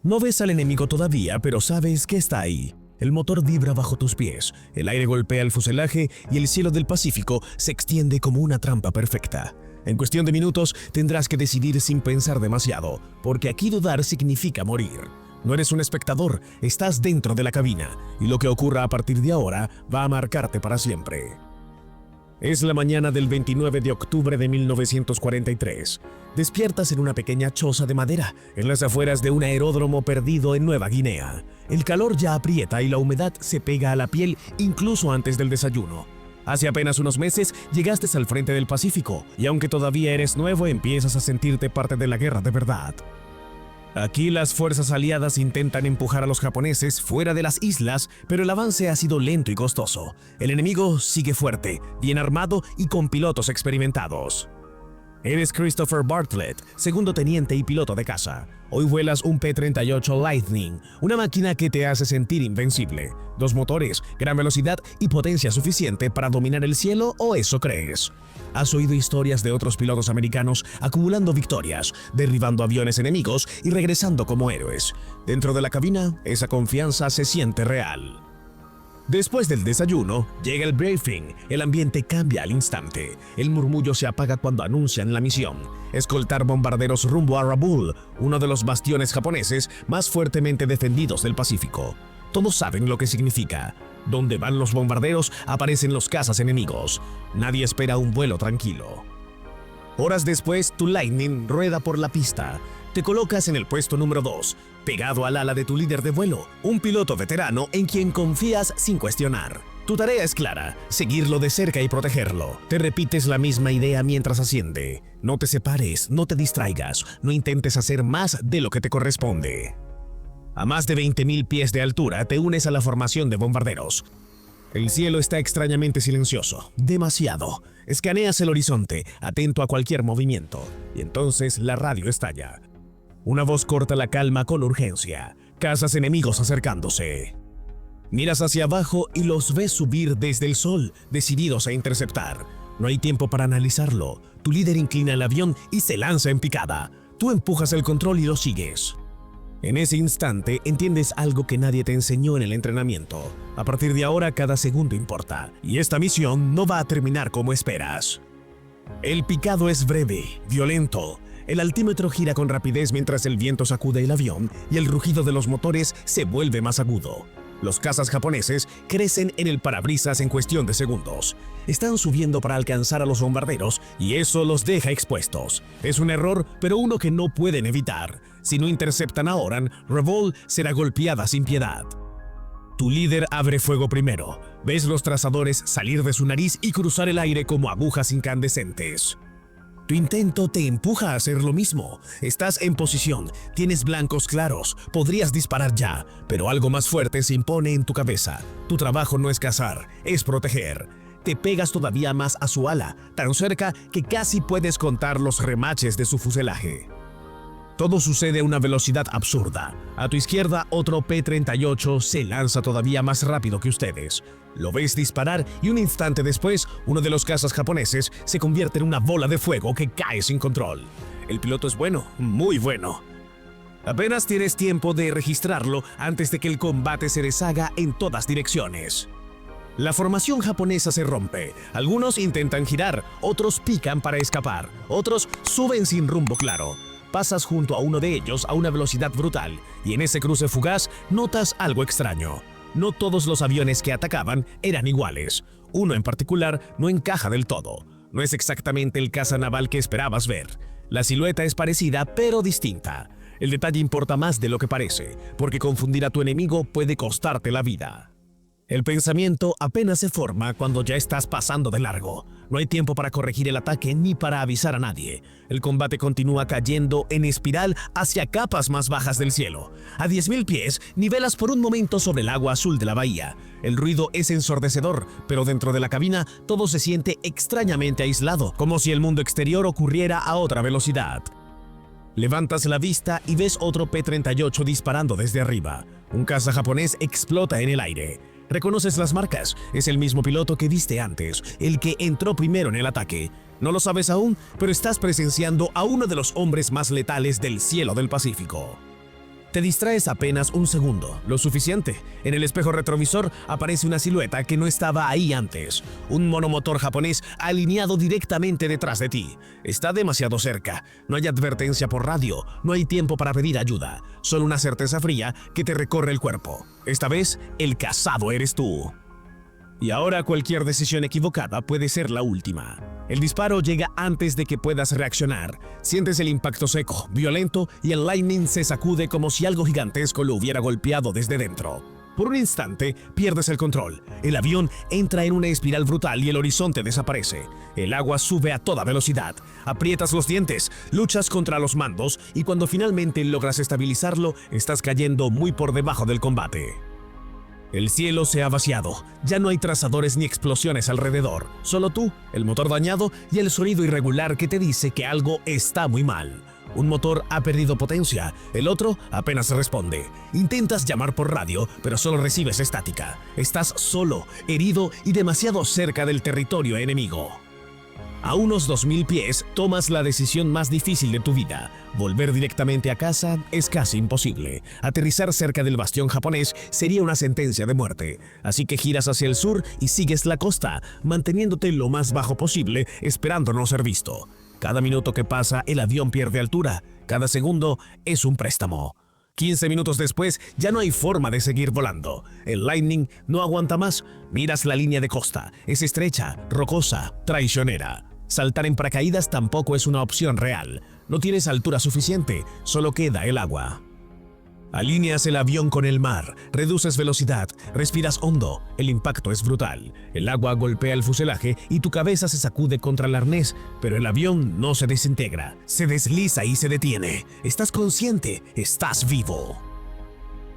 No ves al enemigo todavía, pero sabes que está ahí. El motor vibra bajo tus pies, el aire golpea el fuselaje y el cielo del Pacífico se extiende como una trampa perfecta. En cuestión de minutos tendrás que decidir sin pensar demasiado, porque aquí dudar significa morir. No eres un espectador, estás dentro de la cabina, y lo que ocurra a partir de ahora va a marcarte para siempre. Es la mañana del 29 de octubre de 1943. Despiertas en una pequeña choza de madera, en las afueras de un aeródromo perdido en Nueva Guinea. El calor ya aprieta y la humedad se pega a la piel incluso antes del desayuno. Hace apenas unos meses llegaste al frente del Pacífico, y aunque todavía eres nuevo, empiezas a sentirte parte de la guerra de verdad. Aquí las fuerzas aliadas intentan empujar a los japoneses fuera de las islas, pero el avance ha sido lento y costoso. El enemigo sigue fuerte, bien armado y con pilotos experimentados. Eres Christopher Bartlett, segundo teniente y piloto de caza. Hoy vuelas un P-38 Lightning, una máquina que te hace sentir invencible. 2 motores, gran velocidad y potencia suficiente para dominar el cielo, ¿o eso crees? Has oído historias de otros pilotos americanos acumulando victorias, derribando aviones enemigos y regresando como héroes. Dentro de la cabina, esa confianza se siente real. Después del desayuno, llega el briefing. El ambiente cambia al instante. El murmullo se apaga cuando anuncian la misión: escoltar bombarderos rumbo a Rabaul, uno de los bastiones japoneses más fuertemente defendidos del Pacífico. Todos saben lo que significa. Donde van los bombarderos, aparecen los cazas enemigos. Nadie espera un vuelo tranquilo. Horas después, tu Lightning rueda por la pista. Te colocas en el puesto número 2, pegado al ala de tu líder de vuelo, un piloto veterano en quien confías sin cuestionar. Tu tarea es clara: seguirlo de cerca y protegerlo. Te repites la misma idea mientras asciende. No te separes, no te distraigas, no intentes hacer más de lo que te corresponde. A más de 20.000 pies de altura te unes a la formación de bombarderos. El cielo está extrañamente silencioso, demasiado. Escaneas el horizonte, atento a cualquier movimiento, y entonces la radio estalla. Una voz corta la calma con urgencia. Cazas enemigos acercándose. Miras hacia abajo y los ves subir desde el sol, decididos a interceptar. No hay tiempo para analizarlo. Tu líder inclina el avión y se lanza en picada. Tú empujas el control y lo sigues. En ese instante entiendes algo que nadie te enseñó en el entrenamiento. A partir de ahora cada segundo importa, y esta misión no va a terminar como esperas. El picado es breve, violento. El altímetro gira con rapidez mientras el viento sacude el avión y el rugido de los motores se vuelve más agudo. Los cazas japoneses crecen en el parabrisas en cuestión de segundos. Están subiendo para alcanzar a los bombarderos y eso los deja expuestos. Es un error, pero uno que no pueden evitar. Si no interceptan ahora, Rabaul será golpeada sin piedad. Tu líder abre fuego primero. Ves los trazadores salir de su nariz y cruzar el aire como agujas incandescentes. Tu intento te empuja a hacer lo mismo. Estás en posición, tienes blancos claros, podrías disparar ya, pero algo más fuerte se impone en tu cabeza. Tu trabajo no es cazar, es proteger. Te pegas todavía más a su ala, tan cerca que casi puedes contar los remaches de su fuselaje. Todo sucede a una velocidad absurda. A tu izquierda, otro P-38 se lanza todavía más rápido que ustedes. Lo ves disparar y un instante después, uno de los cazas japoneses se convierte en una bola de fuego que cae sin control. El piloto es bueno, muy bueno. Apenas tienes tiempo de registrarlo antes de que el combate se deshaga en todas direcciones. La formación japonesa se rompe. Algunos intentan girar, otros pican para escapar, otros suben sin rumbo claro. Pasas junto a uno de ellos a una velocidad brutal y en ese cruce fugaz notas algo extraño. No todos los aviones que atacaban eran iguales. Uno en particular no encaja del todo. No es exactamente el caza naval que esperabas ver. La silueta es parecida pero distinta. El detalle importa más de lo que parece, porque confundir a tu enemigo puede costarte la vida. El pensamiento apenas se forma cuando ya estás pasando de largo. No hay tiempo para corregir el ataque ni para avisar a nadie. El combate continúa cayendo en espiral hacia capas más bajas del cielo. A 10.000 pies, nivelas por un momento sobre el agua azul de la bahía. El ruido es ensordecedor, pero dentro de la cabina todo se siente extrañamente aislado, como si el mundo exterior ocurriera a otra velocidad. Levantas la vista y ves otro P-38 disparando desde arriba. Un caza japonés explota en el aire. Reconoces las marcas, es el mismo piloto que viste antes, el que entró primero en el ataque. No lo sabes aún, pero estás presenciando a uno de los hombres más letales del cielo del Pacífico. Te distraes apenas un segundo, lo suficiente. En el espejo retrovisor aparece una silueta que no estaba ahí antes. Un monomotor japonés alineado directamente detrás de ti. Está demasiado cerca. No hay advertencia por radio, no hay tiempo para pedir ayuda. Solo una certeza fría que te recorre el cuerpo. Esta vez, el cazado eres tú. Y ahora cualquier decisión equivocada puede ser la última. El disparo llega antes de que puedas reaccionar. Sientes el impacto seco, violento, y el Lightning se sacude como si algo gigantesco lo hubiera golpeado desde dentro. Por un instante, pierdes el control. El avión entra en una espiral brutal y el horizonte desaparece. El agua sube a toda velocidad. Aprietas los dientes, luchas contra los mandos y cuando finalmente logras estabilizarlo, estás cayendo muy por debajo del combate. El cielo se ha vaciado, ya no hay trazadores ni explosiones alrededor, solo tú, el motor dañado y el sonido irregular que te dice que algo está muy mal. Un motor ha perdido potencia, el otro apenas responde. Intentas llamar por radio, pero solo recibes estática. Estás solo, herido y demasiado cerca del territorio enemigo. A unos 2000 pies, tomas la decisión más difícil de tu vida. Volver directamente a casa es casi imposible. Aterrizar cerca del bastión japonés sería una sentencia de muerte. Así que giras hacia el sur y sigues la costa, manteniéndote lo más bajo posible, esperando no ser visto. Cada minuto que pasa, el avión pierde altura. Cada segundo es un préstamo. 15 minutos después, ya no hay forma de seguir volando. El Lightning no aguanta más. Miras la línea de costa. Es estrecha, rocosa, traicionera. Saltar en paracaídas tampoco es una opción real. No tienes altura suficiente, solo queda el agua. Alineas el avión con el mar, reduces velocidad, respiras hondo, el impacto es brutal. El agua golpea el fuselaje y tu cabeza se sacude contra el arnés, pero el avión no se desintegra, se desliza y se detiene. Estás consciente, estás vivo.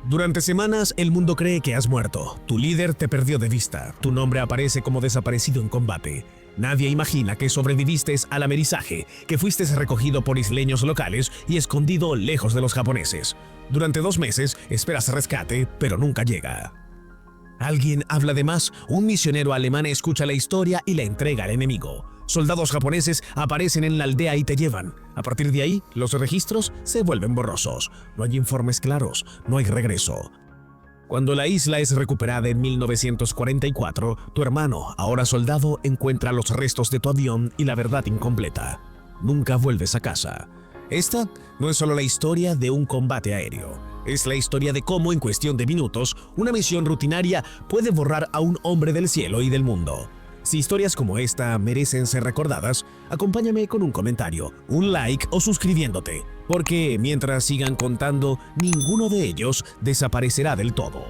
Durante semanas, el mundo cree que has muerto. Tu líder te perdió de vista, tu nombre aparece como desaparecido en combate. Nadie imagina que sobreviviste al amerizaje, que fuiste recogido por isleños locales y escondido lejos de los japoneses. Durante 2 meses esperas rescate, pero nunca llega. Alguien habla de más, un misionero alemán escucha la historia y la entrega al enemigo. Soldados japoneses aparecen en la aldea y te llevan. A partir de ahí, los registros se vuelven borrosos. No hay informes claros, no hay regreso. Cuando la isla es recuperada en 1944, tu hermano, ahora soldado, encuentra los restos de tu avión y la verdad incompleta. Nunca vuelves a casa. Esta no es solo la historia de un combate aéreo. Es la historia de cómo, en cuestión de minutos, una misión rutinaria puede borrar a un hombre del cielo y del mundo. Si historias como esta merecen ser recordadas, acompáñame con un comentario, un like o suscribiéndote, porque mientras sigan contando, ninguno de ellos desaparecerá del todo.